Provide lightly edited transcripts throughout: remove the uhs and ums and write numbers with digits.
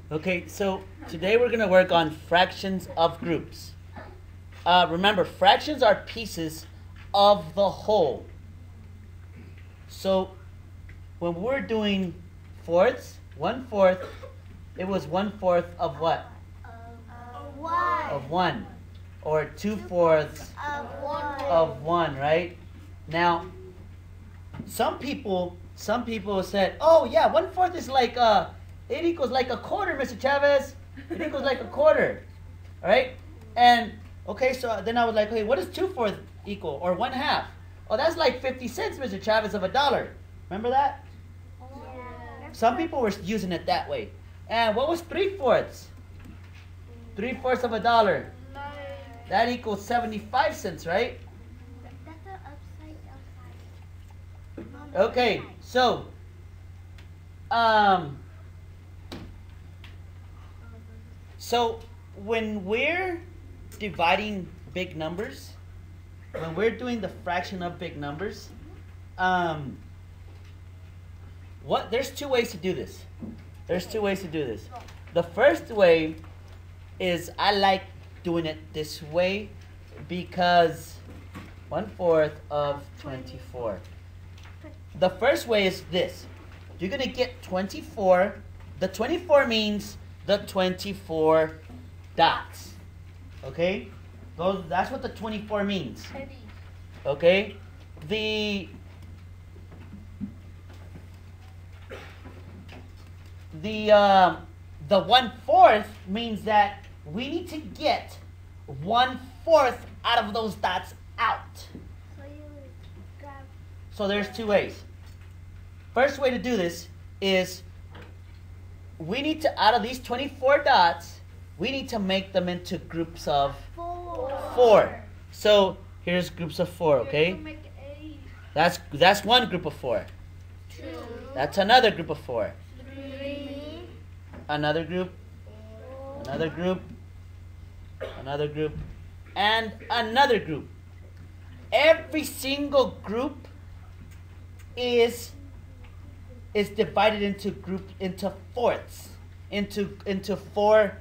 Okay, so today we're going to work on fractions of groups. Remember, fractions are pieces of the whole. So when we're doing fourths, 1/4, it was 1/4 of what? Of 1. Or 2/4 of 1, right? Now, some people said, oh yeah, 1/4 is like it equals like a quarter, Mr. Chavez. It equals like a quarter. Alright? And okay, so then I was like, hey, what does 2/4 equal? Or 1/2? Oh, that's like 50 cents, Mr. Chavez, of $1. Remember that? Yeah. Some people were using it that way. And what was 3/4? 3/4 of $1. That equals 75 cents, right? That's the upside down. Okay, so so when we're dividing big numbers, when we're doing the fraction of big numbers, there's two ways to do this. There's two ways to do this. The first way is I like doing it this way because 1/4 of 24. The first way is this. You're going to get 24. The 24 means the 24 dots. Okay? That's what the 24 means. Okay? The 1/4 means that we need to get 1/4 out of those dots out. So there's two ways. First way to do this is we need to, out of these 24 dots, we need to make them into groups of 4. So here's groups of 4, okay? That's one group of 4. 2. That's another group of 4. 3. Another group. Another group. Another group. And another group. Every single group is divided into fourths, into 4.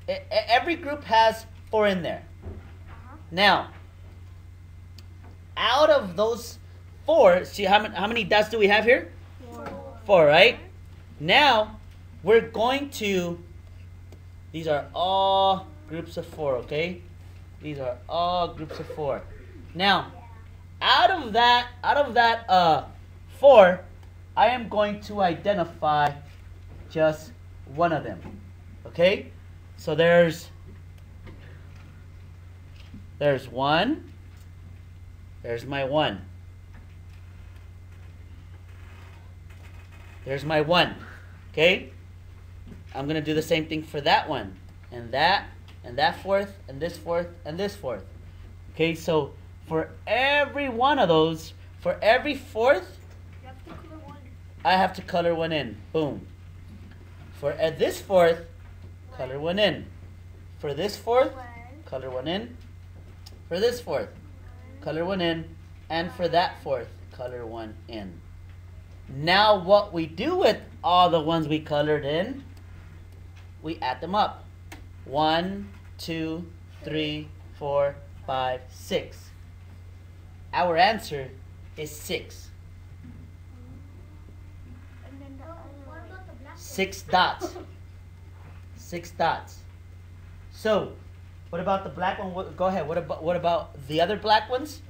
Every group has 4 in there. Now, out of those 4, see how many dots do we have here? 4, right? Now, we're going to. These are all groups of 4, okay? These are all groups of 4. Now, out of that 4, I am going to identify just one of them. Okay? So there's 1. There's my 1. There's my 1. Okay? I'm going to do the same thing for that one. And that fourth, and this fourth, and this fourth. Okay, so for every one of those, for every fourth, I have to color one in. Boom. For this fourth, color one in. For this fourth, color one in. For this fourth, color one in. And for that fourth, color one in. Now what we do with all the ones we colored in, we add them up. 1, 2, 3, 4, 5, 6. Our answer is 6. 6 dots. 6 dots. So, what about the black one? Go ahead. What about the other black ones?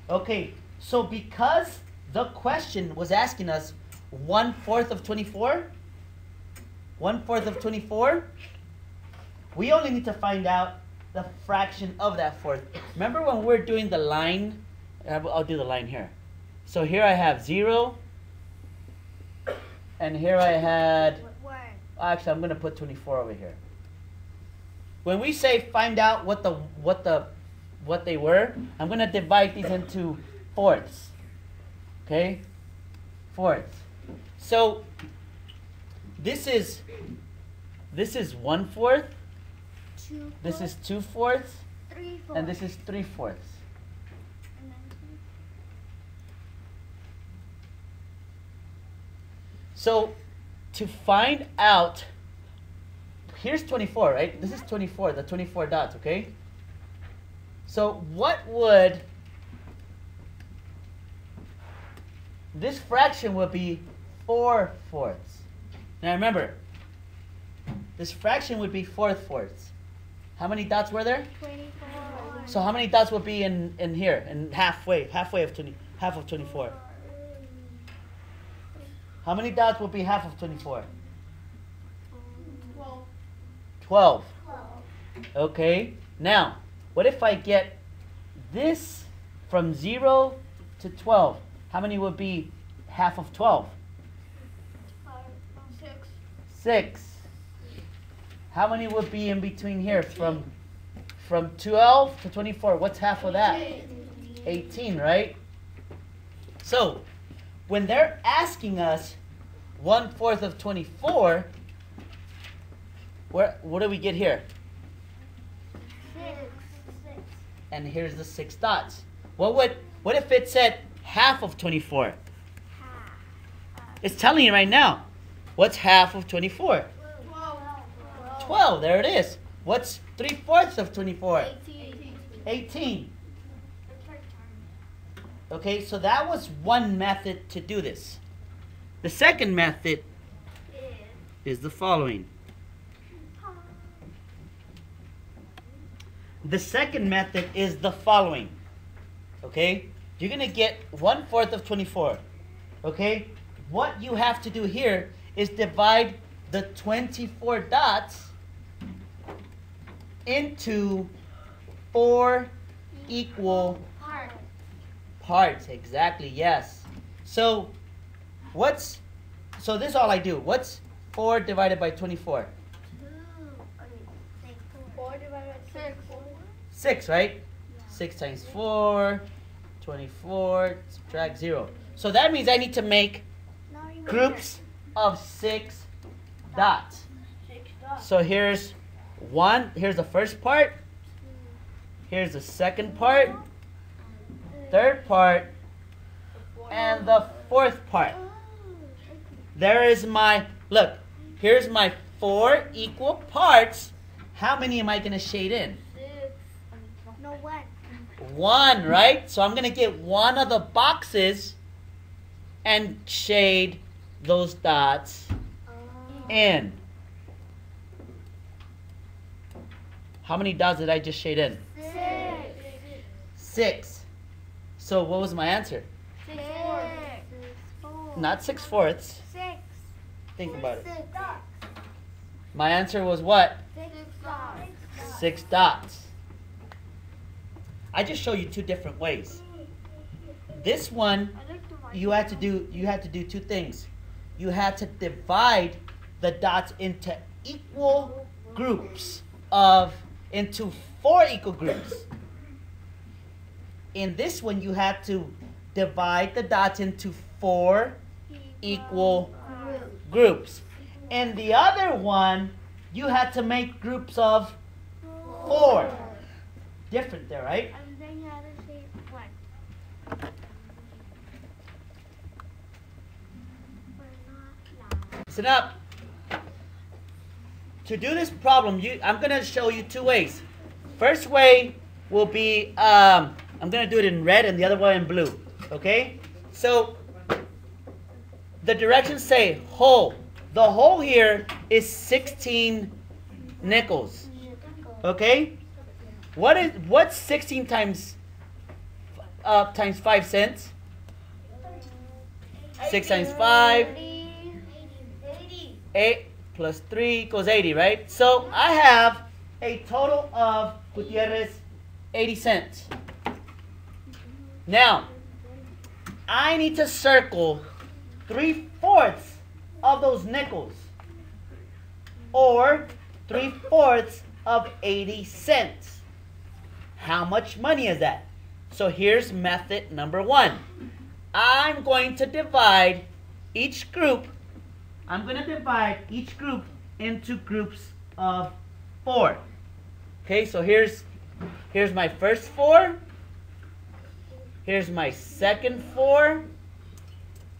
Okay. So because the question was asking us 1/4 of 24, 1/4 of 24, we only need to find out the fraction of that fourth. Remember when we're doing the line? I'll do the line here. So here I have 0. And here I had, actually I'm going to put 24 over here. When we say find out what they were, I'm going to divide these into fourths. Okay? Fourths. So this is 1/4. This is 2/4. 3/4. And this is 3/4. So to find out, here's 24, right? This is 24, the 24 dots, okay? So what would, this fraction would be 4/4. Now remember, this fraction would be 4/4. How many dots were there? 24. So how many dots would be in here, in halfway of 20, half of 24? How many dots would be half of 24? 12. Okay. Now, what if I get this from 0 to 12? How many would be half of 12? 6. How many would be in between here from 12 to 24? What's half of that? 18, right? So, when they're asking us 1/4 of 24, what do we get here? 6. And here's the 6 dots. What if it said half of 24? It's telling you right now. What's half of 24? 12. There it is. What's 3/4 of 24? 18. Okay, so that was one method to do this. The second method is the following. The second method is the following. Okay? You're going to get 1/4 of 24. Okay? What you have to do here is divide the 24 dots into 4 equal parts. Exactly, yes. So this is all I do. What's 4 divided by 24? 4 divided by 6. 6, right? 6 times 4, 24, subtract 0. So that means I need to make groups of 6 dots. So here's the first part. Here's the second part, third part, and the fourth part. There is look, here's my 4 equal parts. How many am I going to shade in? 1, right? So I'm going to get one of the boxes and shade those dots in. How many dots did I just shade in? 6. So what was my answer? 6. Not 6/4. 6. Think about it. My answer was what? 6 dots. I just show you 2 different ways. This one, you had to do 2 things. You had to divide the dots into into 4 equal groups. In this one, you had to divide the dots into 4 equal groups. In the other one, you had to make groups of 4. Different there, right? And then you have to say 1. Listen up. To do this problem, I'm going to show you 2 ways. First way will be, I'm going to do it in red and the other one in blue. Okay? So, the directions say whole. The whole here is 16 nickels. Okay? What's 16 times 5 cents? 6 times 5. 8 plus 3 equals 80, right? So I have a total of, Gutierrez, 80 cents. Now, I need to circle 3/4 of those nickels, or 3/4 of 80 cents. How much money is that? So here's method number 1. I'm going to divide each group. Into groups of 4. Okay, so here's my first 4. Here's my second 4.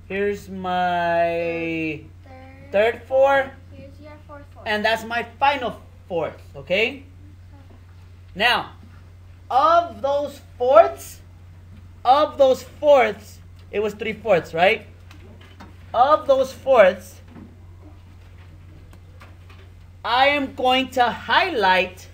Here's my third four, Here's your fourth. and that's my final fourth, okay? Now, of those fourths, it was 3/4, right? Of those fourths, I am going to highlight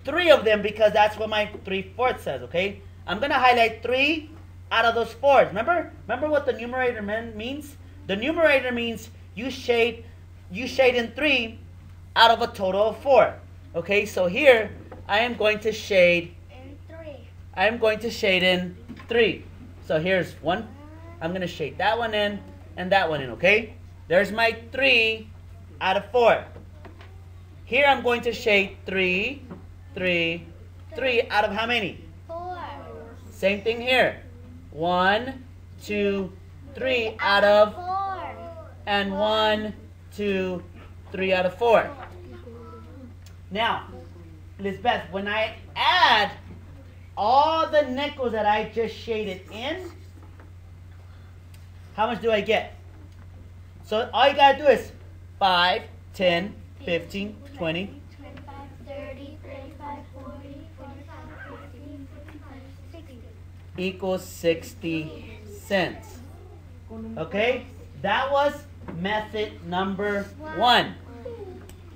3 of them because that's what my 3/4 says, okay? I'm going to highlight 3 out of those 4s. Remember what the numerator means? The numerator means you shade in 3 out of a total of 4. Okay, so here I am going to shade In 3. I am going to shade in 3. So here's one. I'm going to shade that one in and that one in, okay? There's my 3 out of 4. Here I'm going to shade 3 out of how many? 4. Same thing here. 1, 2, 3 out of, 4. and 1, 2, 3 out of 4. Now, Lisbeth, when I add all the nickels that I just shaded in, how much do I get? So all you gotta do is 5, 10, 15, 20. 25, 30, 35, 40, 45, 50, 55, 60. Equals 60 cents. Okay? That was method number 1.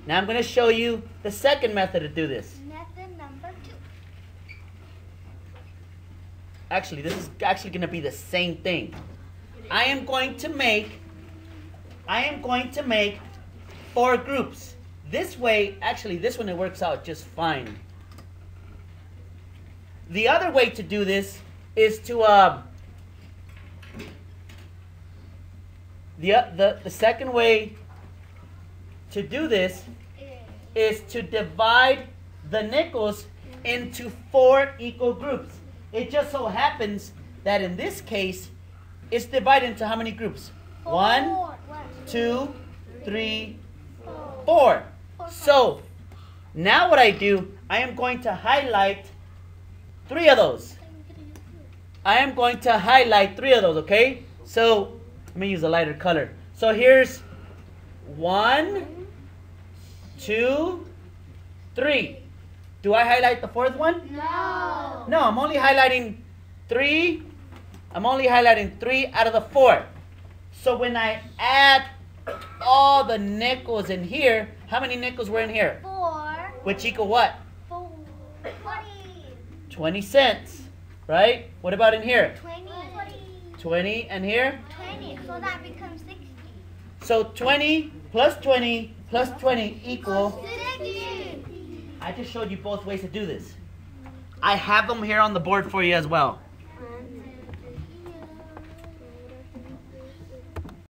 Now I'm going to show you the second method to do this. Method number 2. Actually, this is actually going to be the same thing. I am going to make 4 groups. This way, actually, this one it works out just fine. The other way to do this is to the second way to do this is to divide the nickels into 4 equal groups. It just so happens that in this case, it's divided into how many groups? 1, 2, 3, 4. So, now what I do, I am going to highlight 3 of those. I am going to highlight 3 of those, okay? So, let me use a lighter color. So here's 1, 2, 3. Do I highlight the 4th one? No. No, I'm only highlighting 3. I'm only highlighting 3 out of the 4. So when I add all the nickels in here, how many nickels were in here? 4. Which equal what? 4. 20. 20 cents, right? What about in here? 20. 20, and here? 20. So that becomes 60. So 20 plus 20 plus 20 equal. 60. I just showed you both ways to do this. I have them here on the board for you as well.